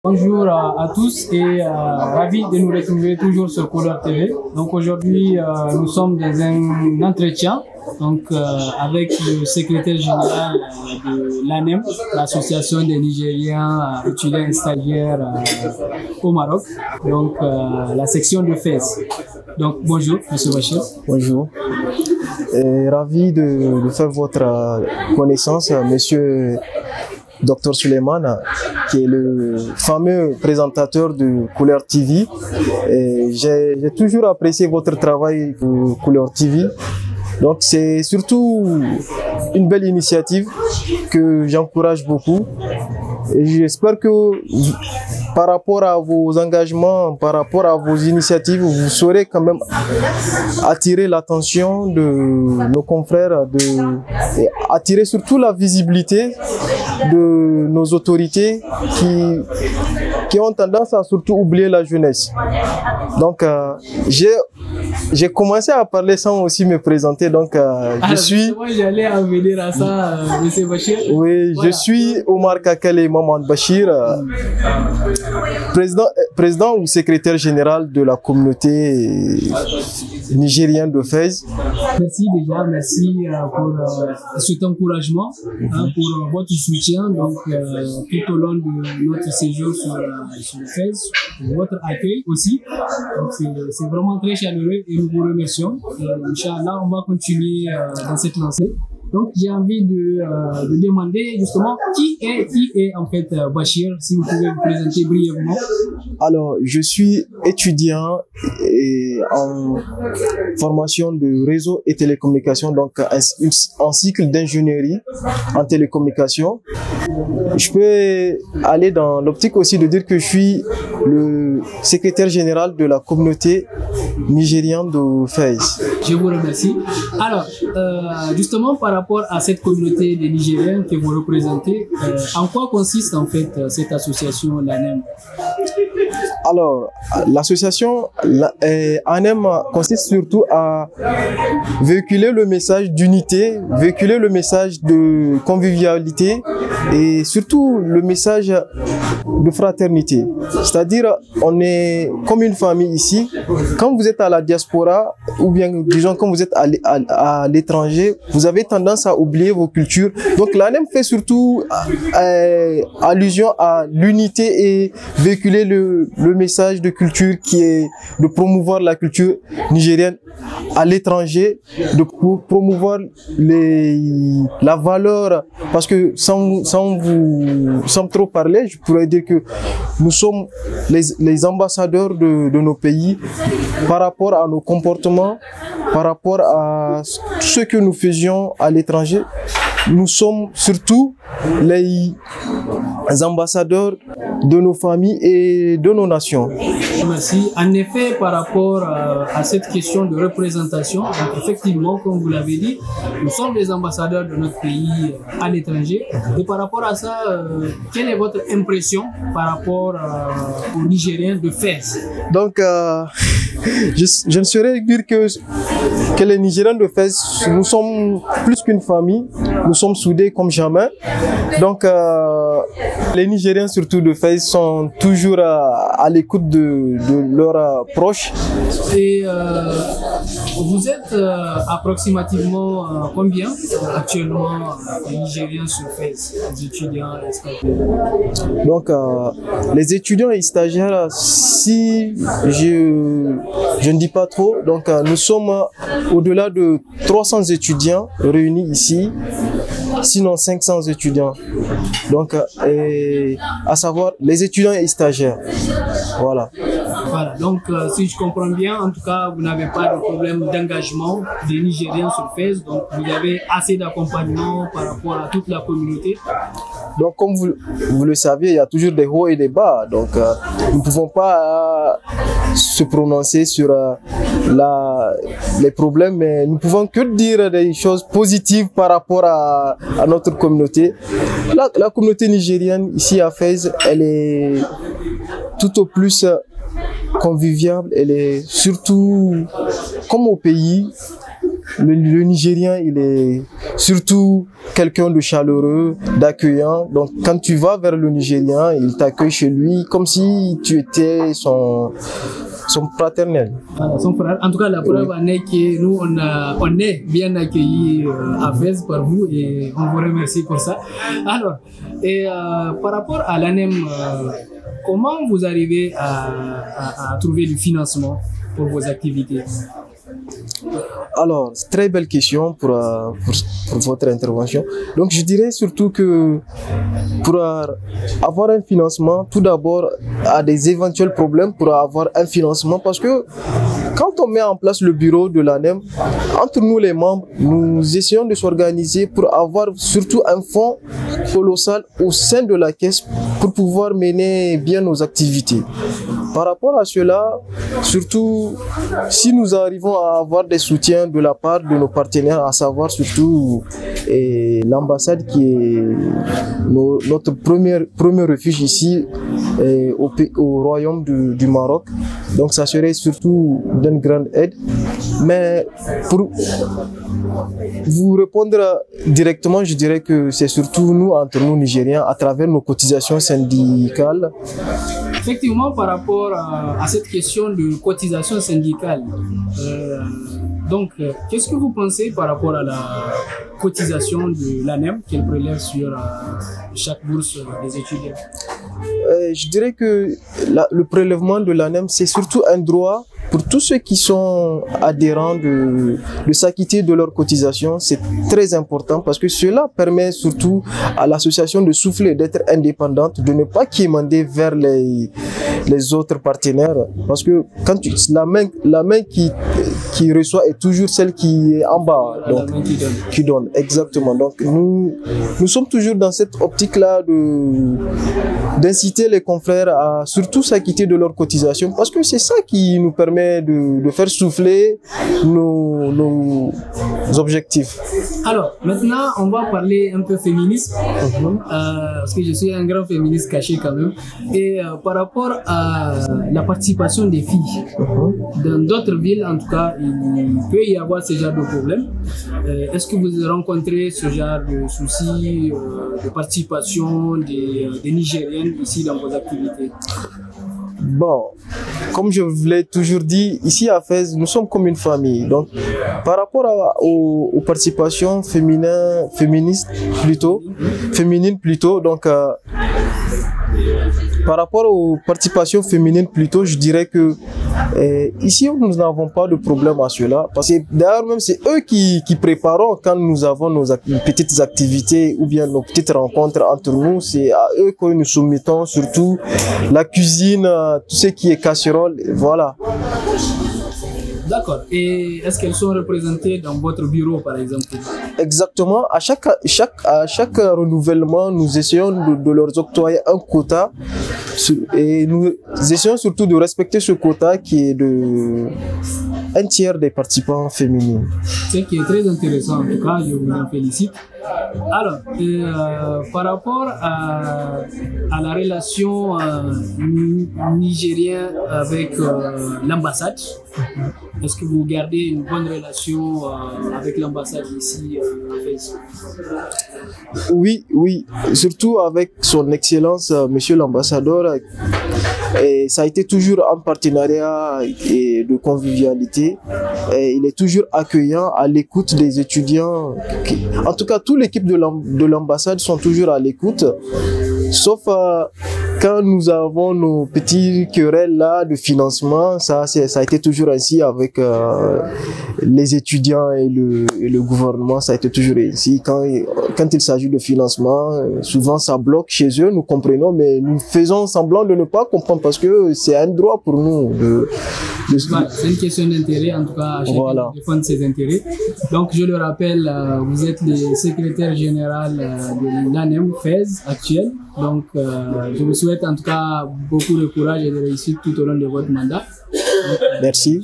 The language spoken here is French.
Bonjour à tous et ravi de nous retrouver toujours sur Couleur TV. Donc aujourd'hui, nous sommes dans un entretien avec le secrétaire général de l'ANEM, l'association des Nigériens étudiants et stagiaires au Maroc, donc la section de Fès. Donc bonjour, Monsieur Bachir. Bonjour. Ravi de faire votre connaissance, Monsieur Dr Suleiman, qui est le fameux présentateur de Couleur TV. J'ai toujours apprécié votre travail pour Couleur TV. Donc c'est surtout une belle initiative que j'encourage beaucoup. Et j'espère que par rapport à vos engagements, par rapport à vos initiatives, vous saurez quand même attirer l'attention de nos confrères, et attirer surtout la visibilité de nos autorités qui ont tendance à surtout oublier la jeunesse. Donc j'ai commencé à parler sans aussi me présenter. Donc je suis... J'allais en venir à ça, Monsieur Bachir. Oui, voilà. Je suis Omar Kakale Maman Bachir, président ou secrétaire général de la communauté nigérienne de Fès. Merci déjà, merci pour cet encouragement, pour votre soutien donc, tout au long de notre séjour sur Fès, pour votre accueil aussi. C'est vraiment très chaleureux et nous vous remercions. Inch'Allah, on va continuer dans cette lancée. Donc j'ai envie de demander justement qui est en fait Bachir, si vous pouvez vous présenter brièvement. Alors je suis étudiant en formation de réseau et télécommunications, donc en cycle d'ingénierie en télécommunications. Je peux aller dans l'optique aussi de dire que je suis le secrétaire général de la communauté nigérienne de Fès. Je vous remercie. Alors justement par rapport à cette communauté des Nigériens que vous représentez, en quoi consiste en fait cette association, l'ANEM? Alors, l'association ANEM consiste surtout à véhiculer le message d'unité, véhiculer le message de convivialité et surtout le message de fraternité. C'est-à-dire, on est comme une famille ici. Quand vous êtes à la diaspora, ou bien disons quand vous êtes à l'étranger, vous avez tendance à oublier vos cultures. Donc l'ANEM fait surtout allusion à l'unité et véhiculer le message de culture qui est de promouvoir la culture nigérienne à l'étranger, de promouvoir la valeur, parce que sans trop parler, je pourrais dire que nous sommes les ambassadeurs de nos pays par rapport à nos comportements, par rapport à ce que nous faisions à l'étranger. Nous sommes surtout les ambassadeurs de nos familles et de nos nations. Merci. En effet, par rapport à cette question de représentation, donc effectivement, comme vous l'avez dit, nous sommes les ambassadeurs de notre pays à l'étranger. Et par rapport à ça, quelle est votre impression par rapport aux Nigériens de Fès? Donc, je ne saurais dire que les Nigériens de Fès, nous sommes plus qu'une famille, nous sommes soudés comme jamais. Donc, les Nigériens surtout de Fès sont toujours à l'écoute de leurs proches. Et vous êtes approximativement combien actuellement les Nigériens sur Fès, les étudiants et stagiaires? Donc, les étudiants et stagiaires, si je ne dis pas trop, donc nous sommes au-delà de 300 étudiants réunis ici, sinon 500 étudiants. Donc, à savoir les étudiants et stagiaires. Voilà. Voilà, donc si je comprends bien, en tout cas, vous n'avez pas de problème d'engagement des Nigériens sur Fès, donc vous avez assez d'accompagnement par rapport à toute la communauté. Donc, comme vous le savez, il y a toujours des hauts et des bas. Donc, nous ne pouvons pas se prononcer sur les problèmes, mais nous pouvons que dire des choses positives par rapport à notre communauté. La communauté nigérienne ici à Fès, elle est tout au plus conviviale, elle est surtout comme au pays, le Nigérien, il est surtout quelqu'un de chaleureux, d'accueillant. Donc, quand tu vas vers le Nigérien, il t'accueille chez lui comme si tu étais son fraternel. Voilà, son frère. En tout cas, la preuve en est que nous, on est bien accueillis à Fès par vous et on vous remercie pour ça. Alors, par rapport à l'ANEM, comment vous arrivez à trouver du financement pour vos activités? Alors, très belle question pour votre intervention. Donc, je dirais surtout que pour avoir un financement, tout d'abord, à des éventuels problèmes pour avoir un financement, parce que quand on met en place le bureau de l'ANEM, entre nous les membres, nous essayons de s'organiser pour avoir surtout un fonds colossal au sein de la caisse pour pouvoir mener bien nos activités. Par rapport à cela, surtout si nous arrivons à avoir des soutiens de la part de nos partenaires, à savoir surtout l'ambassade qui est notre premier refuge ici au Royaume du Maroc. Donc ça serait surtout d'une grande aide. Mais pour vous répondre directement, je dirais que c'est surtout nous, entre nous Nigériens, à travers nos cotisations syndicales. Effectivement, par rapport à cette question de cotisation syndicale, donc, qu'est-ce que vous pensez par rapport à la cotisation de l'ANEM qu'elle prélève sur chaque bourse des étudiants? Je dirais que le prélèvement de l'ANEM, c'est surtout un droit pour tous ceux qui sont adhérents de s'acquitter de leur cotisation. C'est très important parce que cela permet surtout à l'association de souffler, d'être indépendante, de ne pas quémander vers les autres partenaires. Parce que quand la main qui reçoit est toujours celle qui est en bas, donc, qui donne. Exactement. Donc nous sommes toujours dans cette optique-là d'inciter les confrères à surtout s'acquitter de leur cotisation parce que c'est ça qui nous permet de faire souffler nos objectifs. Alors, maintenant, on va parler un peu féminisme, parce que je suis un grand féministe caché quand même. Et par rapport à la participation des filles, dans d'autres villes, en tout cas, il peut y avoir ce genre de problème. Est-ce que vous rencontrez ce genre de soucis de participation des Nigériennes ici dans vos activités? Bon, comme je vous l'ai toujours dit, ici à Fès, nous sommes comme une famille. Donc, par rapport aux participations féminines plutôt, donc par rapport aux participations féminines plutôt, je dirais que ici nous n'avons pas de problème à cela. Parce que d'ailleurs même c'est eux qui préparent quand nous avons nos petites activités ou bien nos petites rencontres entre nous. C'est à eux que nous soumettons surtout la cuisine, tout ce qui est casserole, voilà. D'accord. Et est-ce qu'elles sont représentées dans votre bureau, par exemple? Exactement. À chaque renouvellement, nous essayons de leur octroyer un quota et nous essayons surtout de respecter ce quota qui est de 1/3 des participants féminines. Ce qui est très intéressant, en tout cas, je vous en félicite. Alors, par rapport à la relation nigérienne avec l'ambassade, est-ce que vous gardez une bonne relation avec l'ambassade ici à Fès? Oui, surtout avec son excellence, monsieur l'ambassadeur. Et ça a été toujours en partenariat et de convivialité. Et il est toujours accueillant, à l'écoute des étudiants. En tout cas, toute l'équipe de l'ambassade sont toujours à l'écoute. Sauf quand nous avons nos petits querelles là de financement, ça a été toujours ainsi avec les étudiants et le gouvernement, ça a été toujours ainsi. Quand il s'agit de financement, souvent ça bloque chez eux, nous comprenons, mais nous faisons semblant de ne pas comprendre parce que c'est un droit pour nous c'est une question d'intérêt, en tout cas, à chacun de défendre ses intérêts. Donc, je le rappelle, vous êtes le secrétaire général de l'ANEM Fès actuel. Donc, je vous souhaite en tout cas beaucoup de courage et de réussite tout au long de votre mandat. Merci.